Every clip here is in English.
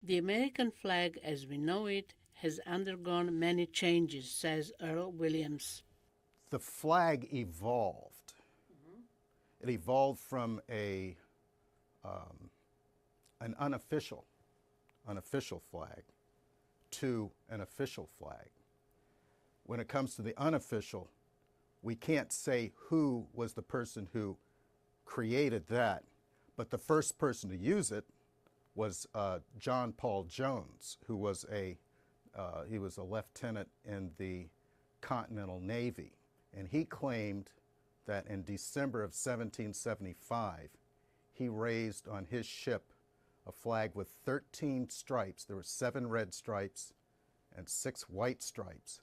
The American flag as we know it has undergone many changes, says Earl Williams. The flag evolved. It evolved from an unofficial flag to an official flag. When it comes to the unofficial, we can't say who was the person who created that, but the first person to use it was John Paul Jones, who was he was a lieutenant in the Continental Navy, and he claimed that in December of 1775, he raised on his ship a flag with 13 stripes. There were 7 red stripes and 6 white stripes.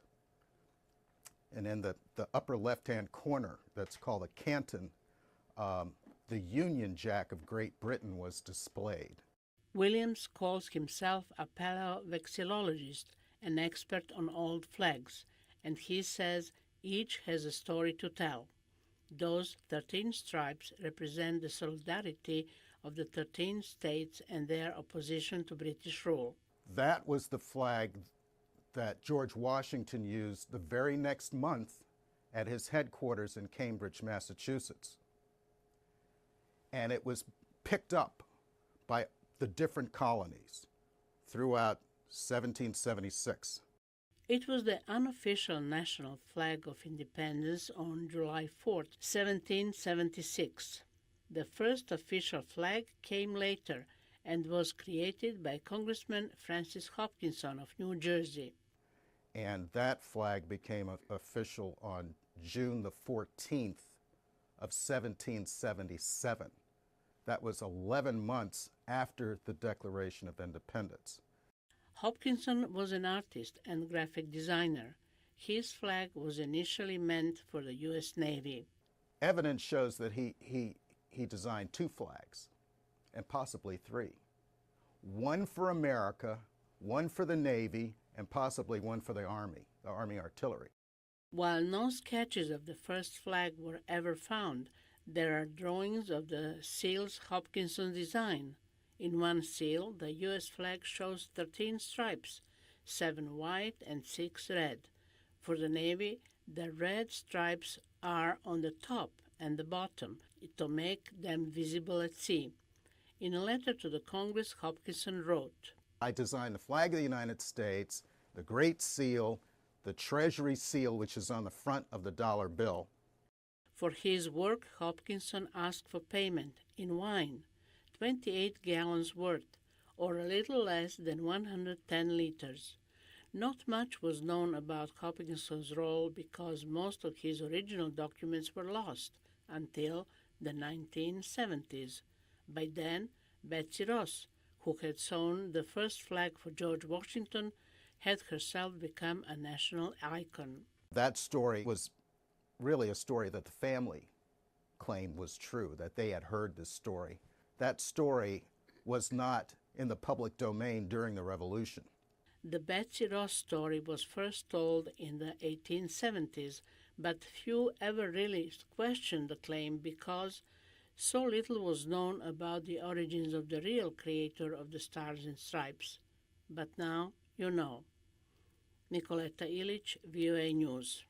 And in the upper left-hand corner, that's called a canton, the Union Jack of Great Britain was displayed. Williams calls himself a paleovexillologist, an expert on old flags, and he says each has a story to tell. Those 13 stripes represent the solidarity of the 13 states and their opposition to British rule. That was the flag that George Washington used the very next month at his headquarters in Cambridge, Massachusetts. And it was picked up by the different colonies throughout 1776. It was the unofficial national flag of independence on July 4, 1776. The first official flag came later and was created by Congressman Francis Hopkinson of New Jersey. And that flag became official on June the 14th of 1777. That was 11 months after the Declaration of Independence. Hopkinson was an artist and graphic designer. His flag was initially meant for the U.S. Navy. Evidence shows that he designed 2 flags, and possibly 3. One for America, one for the Navy, and possibly one for the Army Artillery. While no sketches of the first flag were ever found, there are drawings of the seals Hopkinson designed. In one seal, the U.S. flag shows 13 stripes, 7 white and 6 red. For the Navy, the red stripes are on the top and the bottom to make them visible at sea. In a letter to the Congress, Hopkinson wrote, I designed the flag of the United States, the Great Seal, the Treasury Seal, which is on the front of the dollar bill. For his work, Hopkinson asked for payment in wine, 28 gallons worth, or a little less than 110 liters. Not much was known about Hopkinson's role because most of his original documents were lost until the 1970s. By then, Betsy Ross, who had sewn the first flag for George Washington, had herself become a national icon. That story was really a story that the family claimed was true, that they had heard this story. That story was not in the public domain during the Revolution. The Betsy Ross story was first told in the 1870s, but few ever really questioned the claim because so little was known about the origins of the real creator of the Stars and Stripes. But now you know. Nicoletta Ilic, VOA News.